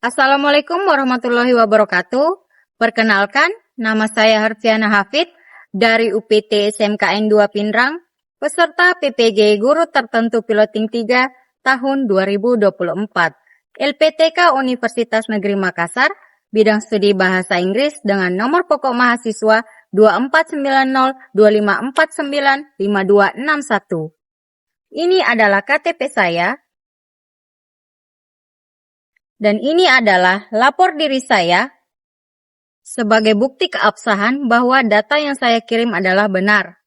Assalamualaikum warahmatullahi wabarakatuh. Perkenalkan, nama saya Harfiana Hafid dari UPT SMKN 2 Pinrang, peserta PPG Guru Tertentu Piloting 3 tahun 2024. LPTK Universitas Negeri Makassar, bidang studi Bahasa Inggris dengan nomor pokok mahasiswa 249025495261. Ini adalah KTP saya. Dan ini adalah lapor diri saya sebagai bukti keabsahan bahwa data yang saya kirim adalah benar.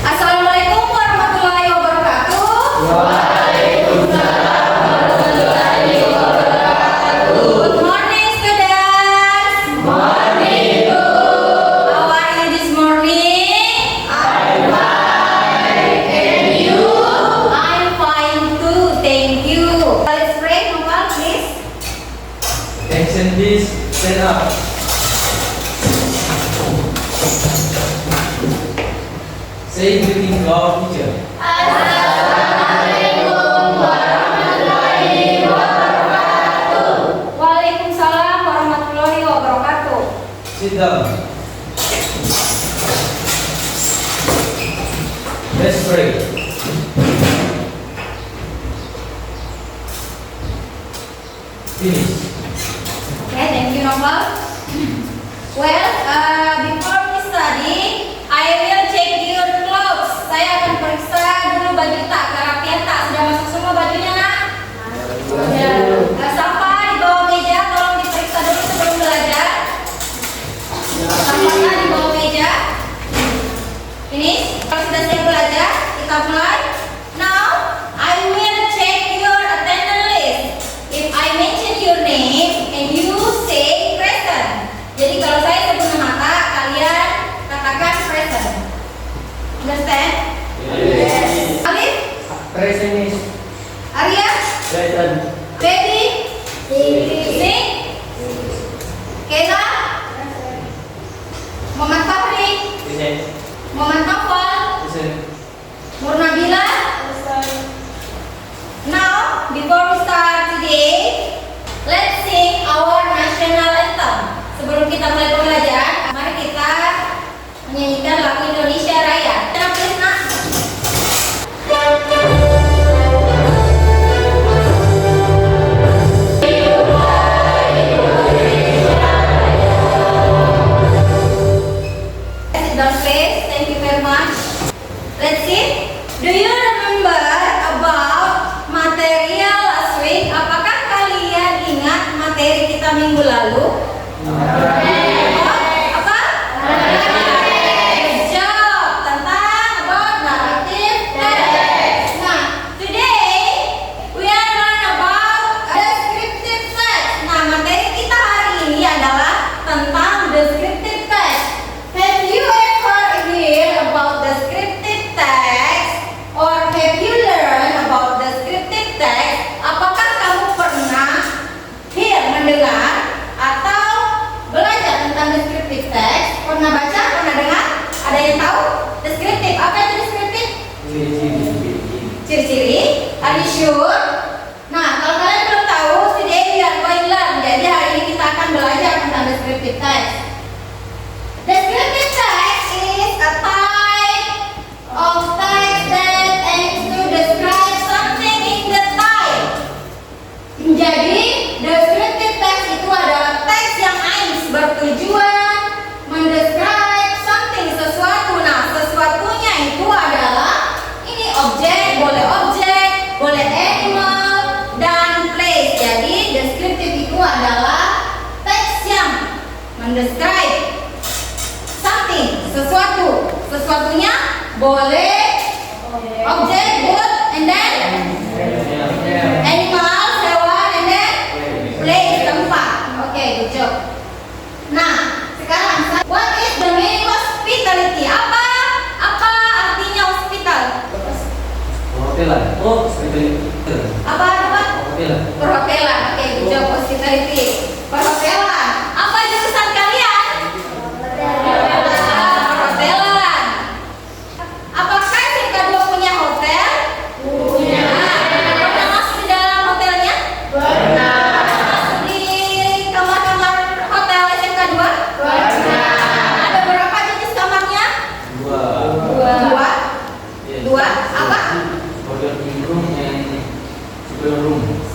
Assalamualaikum warahmatullahi wabarakatuh. Waalaikumsalam warahmatullahi wabarakatuh. Good morning, students. Morning. How are you this morning? I'm fine. And you? I'm fine too, thank you. Let's pray, Nopal, please. Attention please. Stand up. Say greeting to our teacher. Waalaikumsalam warahmatullahi wabarakatuh. Sit down. Let's pray. Finish. Okay, thank you, Nopal. Well, before we study, I will check your clothes. Saya akan periksa dulu baju tak, kerapian tak, sudah masuk semua bajunya, nak? Sudah. Sampah di bawah meja, tolong diperiksa dulu sebelum belajar. Sampahnya di bawah meja. Ini, kalau sudah siap belajar, kita mulai. Now, I will check your attendance list. If I mention your name and you say present. Jadi kalau saya sebut nama Kak, kalian katakan present. Understand? Yes. Alif, Present is Arya, present. Baby, Sing, Kela, Muhammad Fahri, Present. Muhammad Naufal, Present. Murnabila. Now, before we start today, let's sing our national anthem. Sebelum kita mulai pembelajaran, mari kita menyanyikan lagu Indonesia Raya. Kita please, nak. Sit down, please. Thank you very much. Let's see. Do you remember about material last week? Apakah kalian ingat materi kita minggu lalu? Apa? Good job. Tentang about narrative text. Nah, today we are learn about descriptive text. Nah, materi kita hari ini adalah tentang descriptive text. Have you ever heard about descriptive text or have you learned about descriptive text? Apakah kamu pernah mendengar atau belajar tentang descriptive text? Pernah baca? Pernah dengar? Ada yang tahu? Descriptive, apa itu descriptive? Ciri-ciri? Are you sure? Nah, kalau kalian belum tahu, today we are going learn. Jadi hari ini kita akan belajar tentang descriptive text. Descriptive text is a type of text that aims to describe something in detail. Jadi, descriptive text itu adalah teks yang aims bertujuan mendescribe something, sesuatu. Nah, sesuatunya itu adalah ini objek, boleh animal dan place. Jadi, descriptive itu adalah teks yang mendescribe something, sesuatu. Sesuatunya boleh objek, good, and then animal, hewan, and then place, tempat. Oke, good job. Nah, sekarang what is the meaning of hospitality? Apa artinya hospital? Hotelan. Oh, hotelan. Apa? Hotelan. Perhotelan. Oke, good job. Hospitality. Perhotelan. Apa jurusan kalian? Perhotelan. Apakah SMK 2 punya hotel? Punya. Pernah masuk di dalam hotelnya? Pernah. Masuk di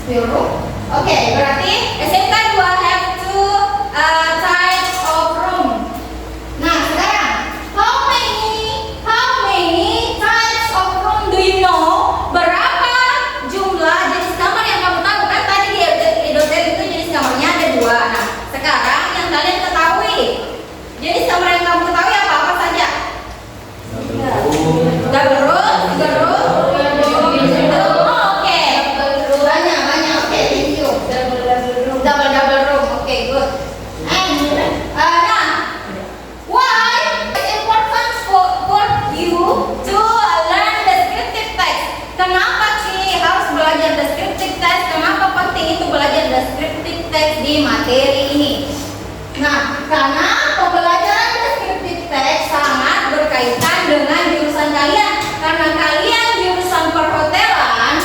Spill room. Oke, berarti SMK 2 have two types of room. Nah, sekarang how many types of room do you know? Berapa jumlah jenis kamar yang kamu tahu? Kan tadi di hotel itu jenis kamarnya ada 2. Nah, sekarang yang kalian ketahui jenis kamar yang kamu ketahui apa saja? Double room, single room. Oke, banyak. Oke, thank you. Double room. Oke, good. And nah, why it's important for you to learn descriptive text? Kenapa sih harus belajar descriptive text? Kenapa penting itu belajar descriptive text di materi ini? Nah, karena pembelajaran descriptive text sangat berkaitan dengan jurusan kalian. Karena kalian jurusan perhotelan,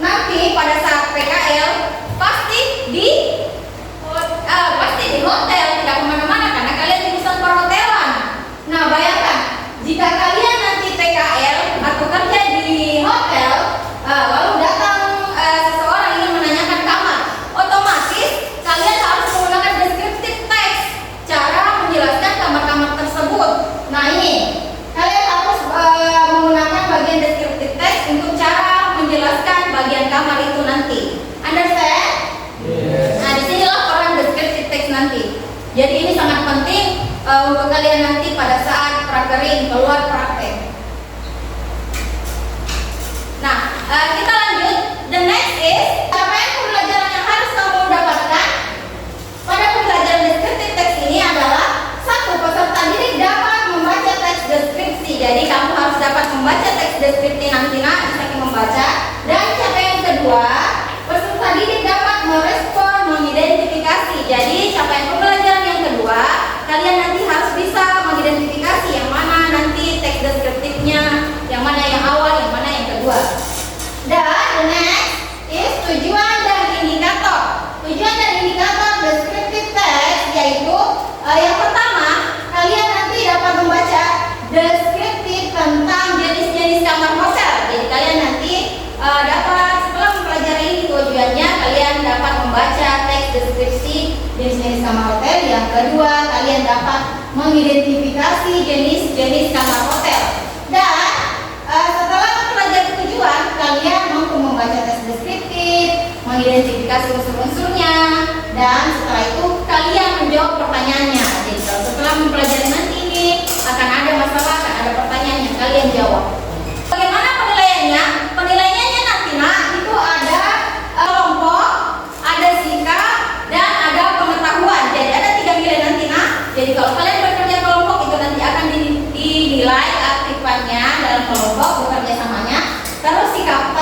nanti pada saat PKL pasti di hotel, tidak kemana-mana karena kalian jurusan perhotelan. Nah, bayangkan jika kalian nanti PKL atau kerja di hotel, lalu datang seseorang ingin menanyakan kamar, otomatis kalian harus menggunakan descriptive text, cara menjelaskan kamar-kamar tersebut. Nah, ini kalian harus menggunakan bagian descriptive text untuk cara menjelaskan bagian kamar itu nanti. Understand? Yes. Nah, disinilah peran descriptive text nanti. Jadi ini sangat penting untuk kalian nanti pada saat prakterin keluar praktek. Nah, kita lanjut. The next is capaian pembelajaran yang harus kamu dapatkan pada pembelajaran descriptive text ini adalah 1. Peserta didik dapat membaca teks deskripsi. Jadi kamu harus dapat membaca teks deskripsi nanti bisa membaca. Dan capaian kedua, peserta didik dapat merespon, mengidentifikasi. Jadi capaian pembelajaran yang kedua, kalian nanti harus bisa mengidentifikasi yang mana nanti teks deskriptifnya, yang mana yang awal, yang mana yang kedua. Dan the next is tujuan dan indikator. Tujuan dan indikator descriptive text yaitu yang pertama, kalian nanti dapat membaca deskriptif tentang jenis-jenis kamar hotel. Jadi kalian nanti dapat setelah mempelajari ini tujuannya, kalian dapat membaca teks deskripsi jenis-jenis kamar hotel. Yang kedua, kalian dapat mengidentifikasi jenis-jenis kamar hotel. Dan setelah mempelajari tujuan, kalian mampu membaca teks deskriptif, mengidentifikasi unsur-unsurnya, dan setelah itu kalian menjawab pertanyaannya. Jadi kalau setelah mempelajari nanti ini akan ada masalah, akan ada pertanyaan yang kalian jawab. Bagaimana penilaiannya? Penilaiannya nanti itu ada kelompok, ada sikap, dan ada pengetahuan. Jadi ada 3 nilai nanti Jadi kalau kalian bekerja kelompok itu nanti akan dinilai aktifannya dalam kelompok, bekerja samanya. Terus sikap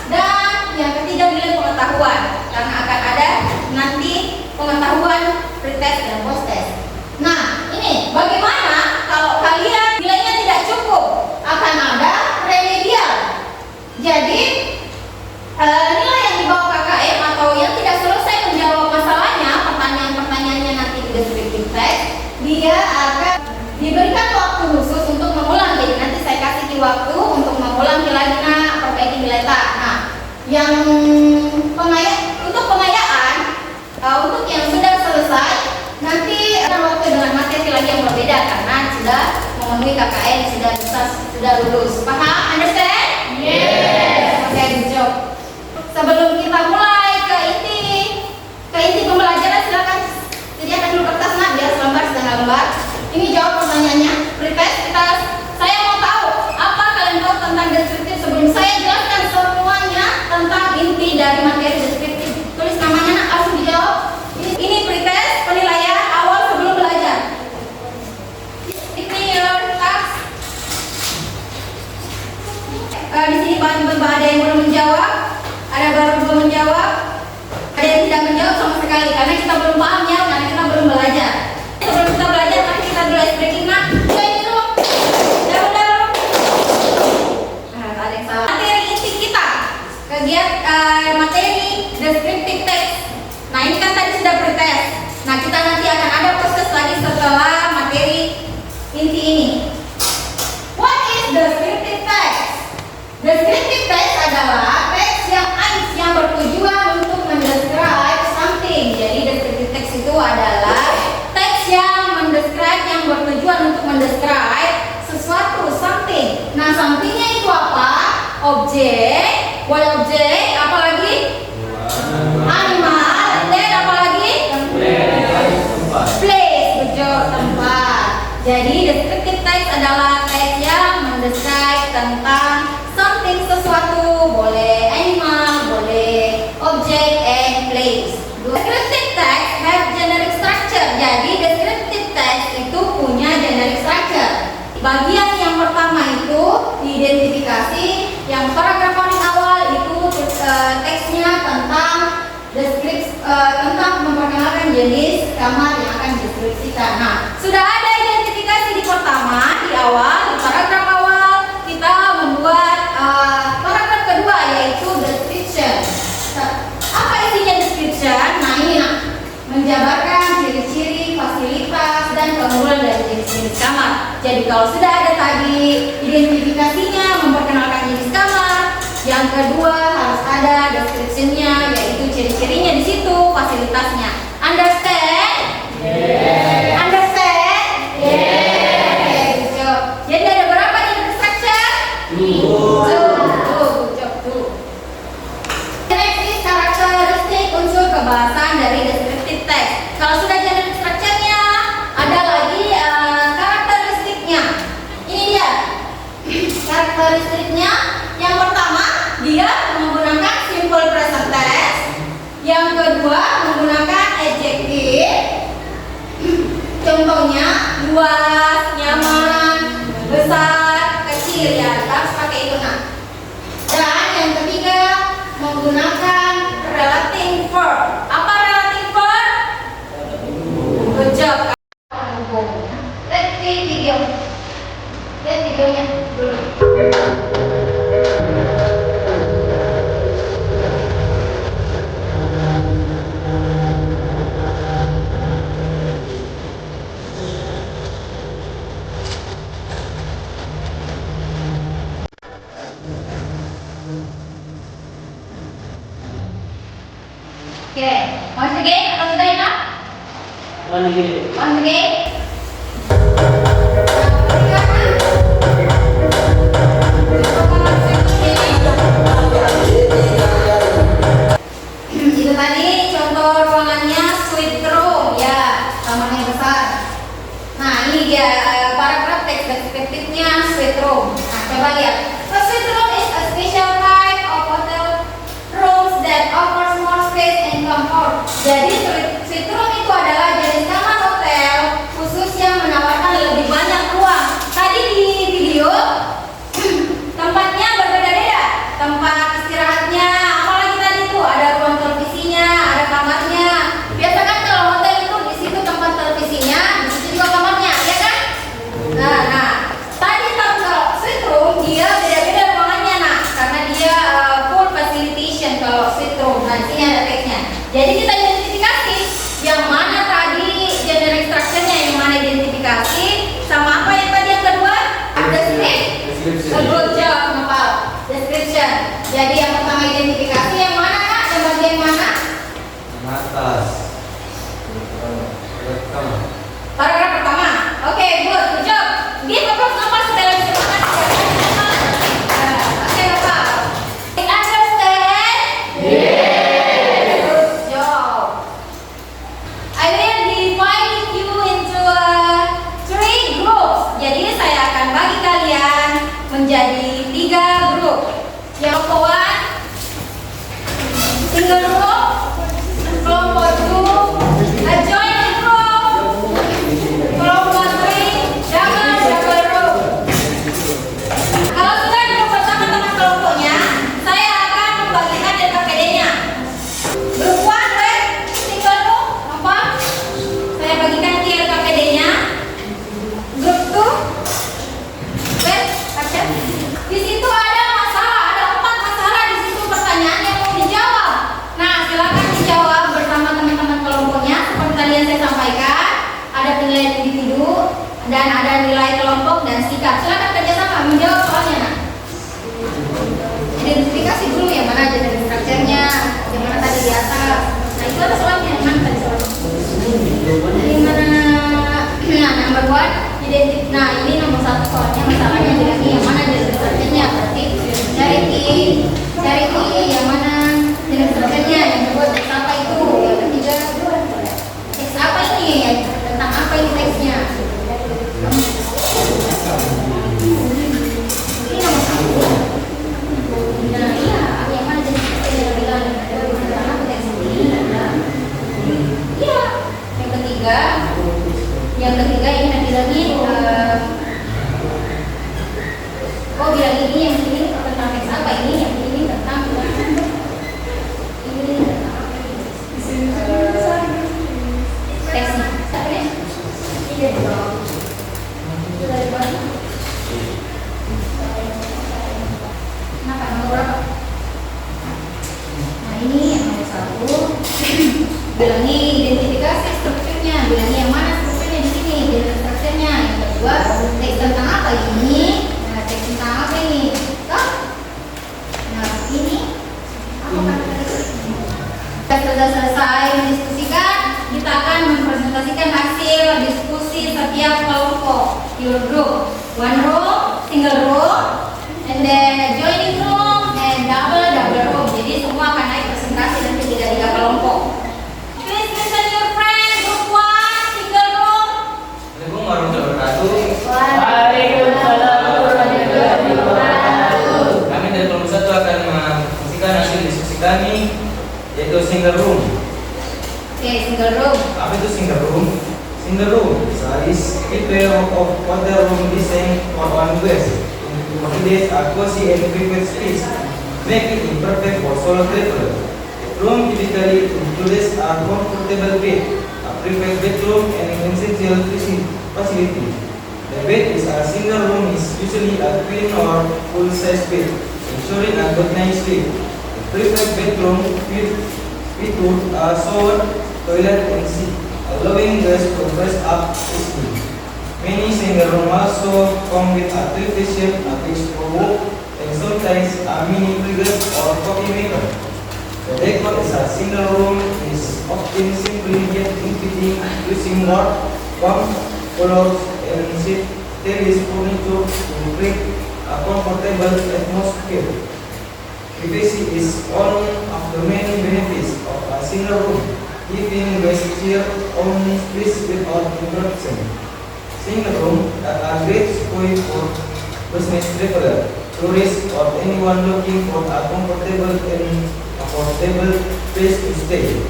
dan yang ketiga nilai pengetahuan. Karena akan ada nanti pengetahuan pretest dan post-test. Nah, ini bagaimana kalau kalian nilainya tidak cukup? Akan ada remedial. Jadi nilai yang dibawa KKM atau yang tidak selesai menjawab masalahnya, pertanyaan-pertanyaannya nanti di descriptive text, dia akan diberikan waktu khusus untuk mengulang. Jadi nanti saya kasih waktu untuk mengulang lagi perbaiki nilai tak. Nah, yang untuk pengayaan untuk yang sudah selesai nanti ada waktu dengan materi lagi yang berbeda karena sudah memenuhi KKN, sudah lulus. Paham? Understand? Yes. Oke, good job. Sebelum kita mulai ke inti pembelajaran, silakan sediakan dulu kertas biar selembar setengah lembar. Ini jawab pertanyaannya. Pretest saya mau tahu apa kalian tahu tentang deskriptif sebelum saya jelaskan semuanya tentang inti dari materi deskriptif. Tulis namanya langsung dijawab. Ini pretest penilaian awal sebelum belajar. Ini your task. Di sini ada yang belum menjawab, ada baru belum menjawab, ada yang tidak menjawab sama sekali karena kita belum paham ya, karena kita belum belajar. Sebelum kita belajar, mari kita dulu ice breaking join dulu. Dalam. Ada yang salah. Materi inti kita, materi descriptive text. Nah, ini kan tadi sudah pretest. Nah, kita nanti akan ada proses lagi setelah materi inti ini. What is descriptive text? Descriptive text adalah teks yang bertujuan boleh objek, apalagi animal, and then apalagi place, betul, tempat. Jadi descriptive text adalah teks yang mendescribe tentang something, sesuatu, boleh animal, boleh objek, and place. Descriptive text have generic structure. Jadi descriptive text itu punya generic structure. Bagian yang pertama itu identifikasi, yang paragraf paling awal itu teksnya tentang tentang memperkenalkan jenis kamar yang akan dideskripsikan. Nah, sudah ada identifikasi di pertama, di awal, di paragraf awal kita membuat paragraf kedua yaitu description. Apa isinya description? Nah ini menjabarkan ciri-ciri, fasilitas, dan keunggulan dari jenis-jenis kamar. Jadi kalau sudah ada tadi identifikasinya, memperkenalkan jenis kamar, yang kedua harus ada description-nya, yaitu ciri-cirinya di situ, fasilitasnya. Understand? Yeah. Understand? Yeah. Okay, good job. Jadi ada berapa nih structure? Two. Next is karakteristik unsur kebahasan dari descriptive text. Kalau sudah jadi structure-nya, ada lagi karakteristiknya. Ini dia karakteristiknya. Yang pertama, dia menggunakan simple present tense. Yang kedua, menggunakan adjektif. Contohnya luas, nyaman, besar, kecil, ya kita harus pakai itu. Nah, dan yang ketiga menggunakan relative verb. Apa relative verb? Good job. Let's see video. Lihat videonya dulu. Okay, once again, atau sudah enak? Once again. Itu tadi contoh ruangannya suite room, ya, kamarnya besar. Nah, ini dia paragraf teks deskriptifnya suite room. Nah, coba lihat. A suite room is a special type of hotel rooms that offers more space and comfort. Jadi suite room itu adalah jenis kamar hotel khusus yang menawarkan lebih banyak ruang. Tadi di video tempatnya berbeda-beda. Tempat istirahatnya, apalagi tadi itu ada ruang televisinya, ada kamarnya. Biasa kan kalau hotel itu di situ tempat televisinya, di situ juga kamarnya, ya kan? Nah, tadi kalau suite room dia beda-beda ruangannya, nah, karena dia full facilitation kalau suite room. Nah, di sini ada teksnya. Jadi kita identifikasi yang mana tadi generic structure-nya, yang mana identifikasi, sama apa yang tadi yang kedua? Description. Good job, Nopal. Description. Jadi yang pertama identifikasi, yang mana Kak? Yang bagian mana? Atas. Paragraf pertama. Oke, good job. Give applause Nopal supaya lebih semangat. Oke, Nopal. Understand? Yeah. Good job. I will divide you into three groups. Jadi saya akan bagi kalian menjadi 3 grup. Yang pertama, single group. Kelompok 2, a joint group. Kelompok 3, double group. Kalau sudah grup bersama teman kelompoknya, saya akan membagikan LKPD-nya. Grup 1, single group, apa? Saya bagikan di LKPD-nya. Grup 2, baca. Di situ ada masalah, ada 4 masalah di situ, pertanyaan yang mau dijawab. Nah, silakan dijawab bersama teman-teman kelompoknya. Seperti tadi yang saya sampaikan, ada penilaian individu dan ada nilai kelompok dan sikap. Silakan kerjasama menjawab soalnya. Nah, identifikasi dulu yang mana aja dari strukturnya, yang mana tadi di atas. Nah, itu ada soalnya, yang mana tadi soalnya. Dari mana? Nah, nomor 1 identik. Nah, ini nomor 1 soalnya masalahnya jadi yang mana dari strukturnya. Berarti cari Bilangi identifikasi strukturnya, bilangi yang mana strukturnya di sini, general structure-nya. Yang kedua, teks tentang apa ini? Nah, teks tentang apa ini? Toh? Nah, ini apa kata tadi? Kita sudah selesai mendiskusikan, kita akan mempresentasikan hasil diskusi setiap kelompok. Your group, one room, single room, and then joining room, and double room. Jadi semua akan naik presentasi nanti tidak 3 kelompok. Please listen your friend, group one, single room. Assalamualaikum warahmatullahi wabarakatuh. Waalaikumsalam warahmatullahi wabarakatuh. Kami dari kelompok 1 akan mempresentasikan hasil diskusi kami, yaitu single room. Oke, single room. Apa itu single room? Single room is a pair of hotel room designed for one guest to accommodate a cozy and private space, making it perfect for solo traveler. The room typically includes a comfortable bed, a private bedroom, and an essential facility. The bed is a single room is usually a twin or full-size bed, ensuring a good night's sleep. The private bedroom with a shower, toilet, and seat, allowing guests to dress up easily. Many single rooms also come with a television, a fixed stove, and sometimes a mini fridge or coffee maker. The decor is a single room is often simply yet inviting, using warm colors and stylish furniture to create a comfortable atmosphere. Privacy is one of the many benefits of a single room, giving guests their own space without interruption. Single room are a great choice for business traveler, tourists, or anyone looking for a comfortable and affordable place to stay.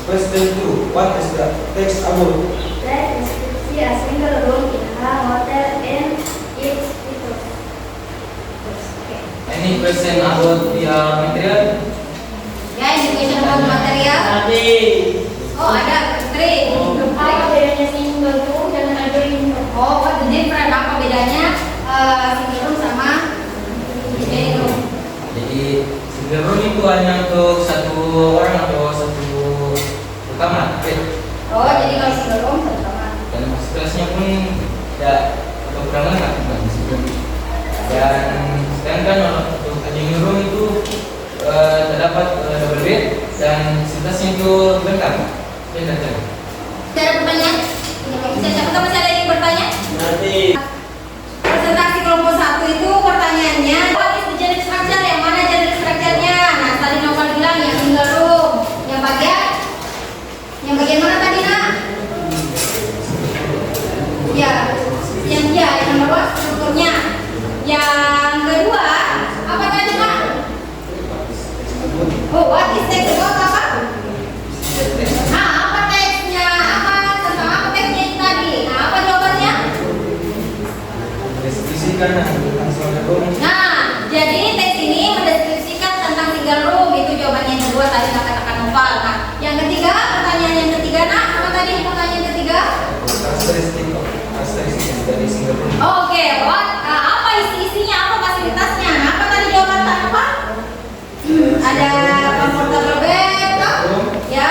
Question 2. What is the text about? Let us see a single room in a hotel and its features. Any question about the material? Ya, ini question about material. Oh, ada 3. Apa bedanya single room dan joining room? Oh, what the difference? Apa bedanya single room sama joining room? Jadi single room itu hanya untuk satu orang atau satu kamar, bed. Oh, jadi kalau single room satu kamar. Dan fasilitasnya pun tidak atau kurang lengkap bukan single room. Dan sedangkan untuk joining room itu terdapat double bed dan fasilitasnya itu lengkap. Ada pertanyaan? Siapa masih ada yang bertanya? Nanti Presentasi kelompok 1 itu pertanyaannya, what is the general structure? Yang mana general structure-nya? Nah, tadi Novel bilang yang single room. Yang bagian mana tadi, Nak? Ya, yang nomor 1 strukturnya. Yang kedua, apa tadi, Pak? Oh, what is text about apa? Nah, apa teksnya? Tentang apa teksnya itu tadi? Nah, apa jawabannya? deskripsikan tentang single room. Nah, jadi teks ini mendeskripsikan tentang single room. Itu jawabannya yang kedua tadi katakan Noval. Nah, yang ketiga, pertanyaan yang ketiga, Nak, apa tadi pertanyaan yang ketiga? Karakteristik dari single room. Oke, apa isinya, apa fasilitasnya? Nah, apa tadi jawaban Pak Noval? Ada comfortable bed, toh? Ya.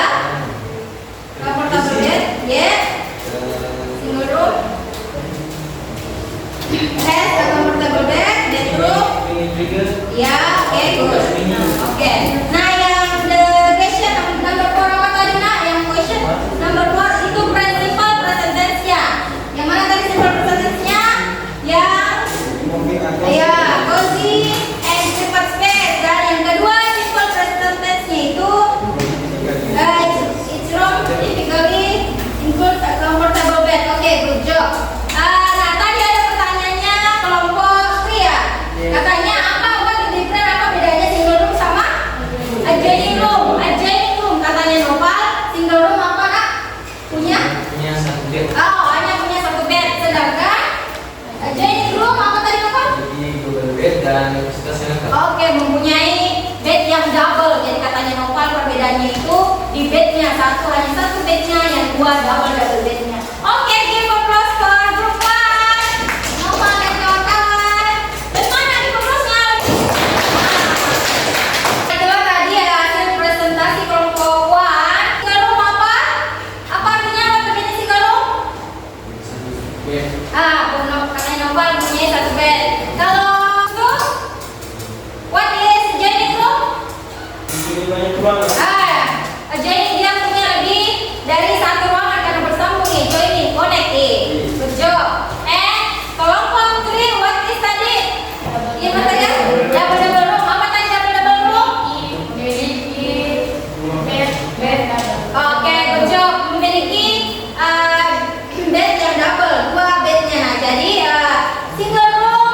Comfortable bed, yes. Single room. Has a comfortable bed, bedroom. Mini fridge. Ya, oke, good. Oke. Nah, yang the question number 4 apa tadi, Nak? Yang question number 4 itu principal presentence-nya. Yang mana tadi simple presentence-nya? Yang ya, cozy and private space. Dan yang kedua simple presentence-nya itu each room typically includes a comfortable bed. Oke, good job. Nah, tadi ada pertanyaannya kelompok pria. Katanya what the difference, apa bedanya single room sama adjoining room? Adjoining room katanya Noval, single room apa, Kak? Punya satu bed. Oh, hanya punya 1 bed. Sedangkan adjoining room apa tadi, Noval? Jadi double bed dan fasilitasnya lengkap. Oke, mempunyai bed yang double. Jadi katanya Noval perbedaannya itu di bednya hanya satu bednya, yang dua double bednya. Oke, give applause for group 1. Noval dan kawan-kawan. Dan mana give applause-nya? Kedua tadi ya hasil presentasi kelompok 1. Single room Jadi dia punya lebih dari satu ruangan karena bersambung nih, joining, connecting. Good job. Tolong konkret what is tadi? Iya matanya double room. Apa tadi double room? Oke, good job. Memiliki bed yang double, dua bednya. Nah, jadi single room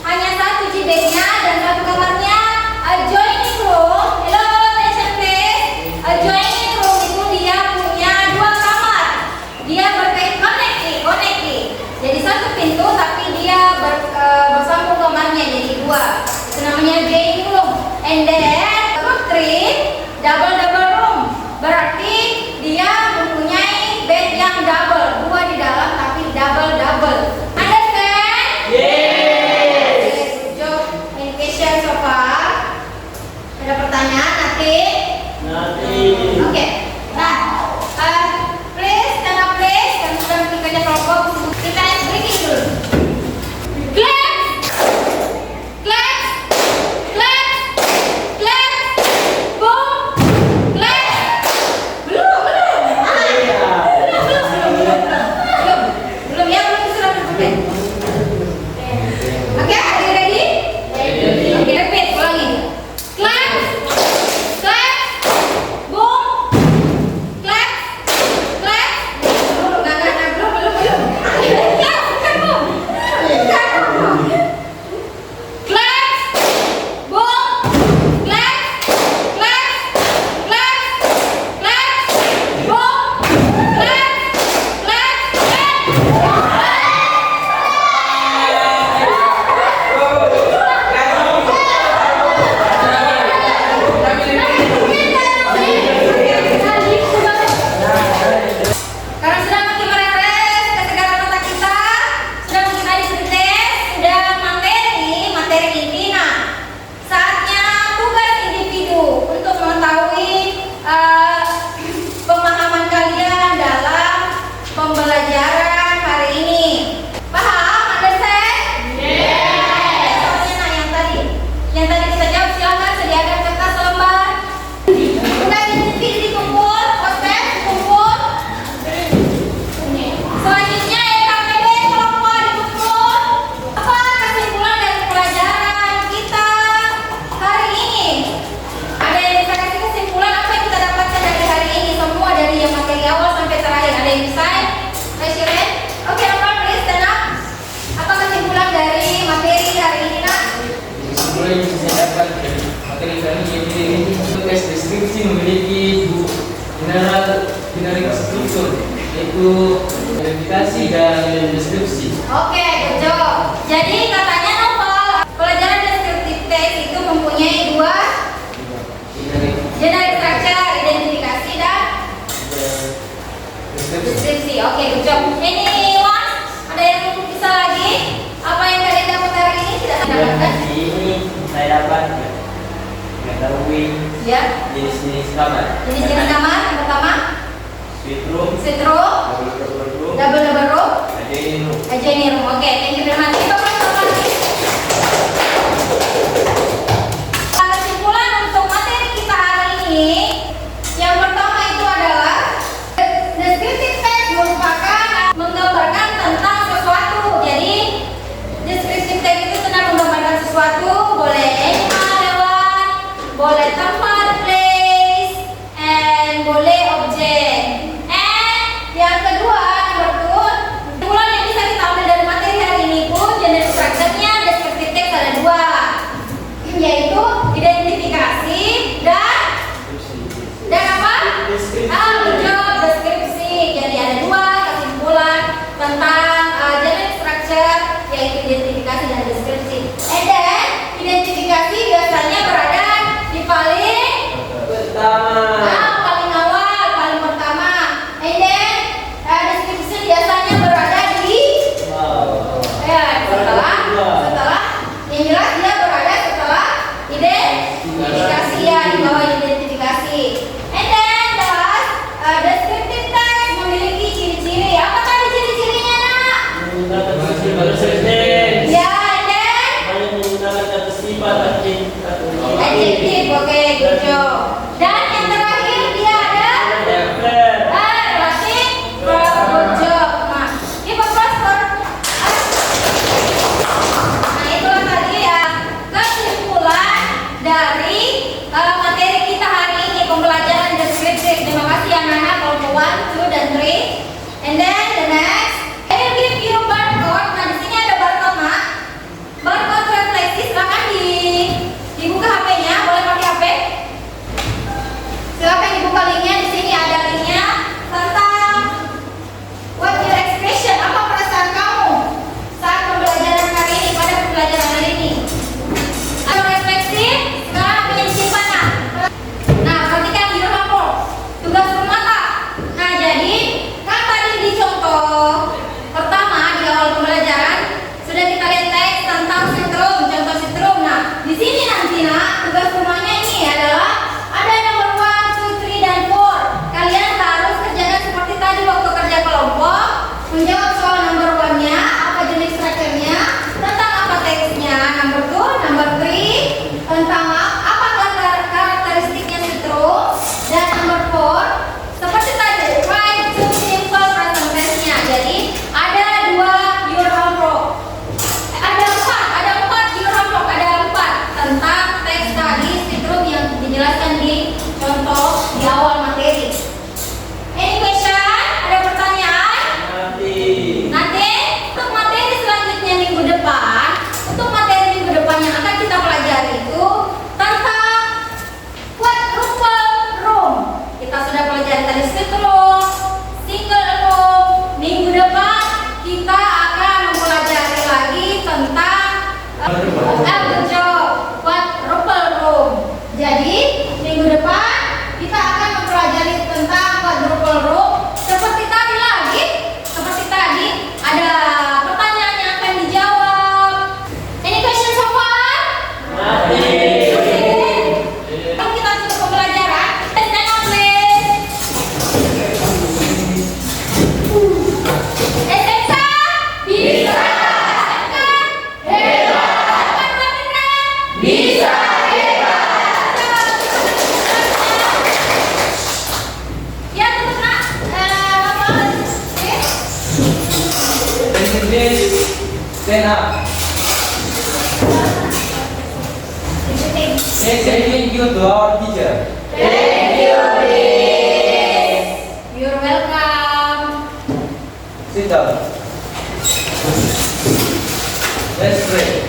hanya satu bednya dan satu kamarnya. Joining room, hello attention please. Joining room itu dia punya dua kamar. Dia berkait connecting. Jadi satu pintu tapi dia bersambung kamarnya jadi dua. Itu namanya joining room. And then room 3 double room. Berarti dia mempunyai bed yang double, dua di dalam tapi double. Understand? Yes. Good job. Communication so far. Ada pertanyaan nanti? Oke. Nah, please stand up please. Yang sudah mengikuti kelompok kita breaking dulu. Boom. Belum ya, belum sudah berbuka. Oke, are you ready? Oke, repeat, ulangi. Clap, boom, clap. Belum. Clap, bukan boom. Clap, boom, clap, boom, Karena sudah makin merefresh kesegaran mata kita, sudah makin tadi bertes, sudah materi ini. Nah, saatnya tugas individu untuk mengetahui pemahaman kalian dalam pembelajaran hari ini. Paham? Understand? Yes. Soalnya yang tadi kita jawab, silakan sediakan kertas selembar. Udah individu dikumpul, proses dikumpul. Selanjutnya KPD kelompok dikumpul. Apa kesimpulan dari pelajaran kita hari ini? Ada yang bisa kasih kesimpulan apa yang kita dapatkan dari hari ini? Semua dari yang materi awal sampai terakhir. Ada yang bisa? Raise your hand. Oke, please stand up. Apa kesimpulan dari materi hari ini, Nak? Kesimpulan yang saya dapat dari materi kami yaitu tugas deskripsi memiliki general struktur, yaitu verifikasi dan deskripsi. Oke, good job. Jadi katanya novel pelajaran descriptive text itu mempunyai dua generic structure, identifikasi dan deskripsi. Oke, good job. Anyone? Ada yang bisa lagi? Apa yang kalian dapat hari ini? Tidak dapatkan? Ini saya dapat mengetahui Ya. jenis-jenis kamar. Jenis-jenis kamar yang pertama, Suite room, suite room, double room, adjoining room. Oke, thank you very much. Kita lagi. Kesimpulan untuk materi kita hari ini, yang pertama itu adalah descriptive text merupakan menggambarkan tentang sesuatu. Jadi descriptive text itu tentang menggambarkan sesuatu, boleh animal, hewan, boleh tempat, place, and boleh objek. Yang kedua, kesimpulan yang bisa kita ambil dari materi hari ini pun jenis structure-nya Stand up. Say thank you to our teacher. You're welcome. Sit down. Let's pray.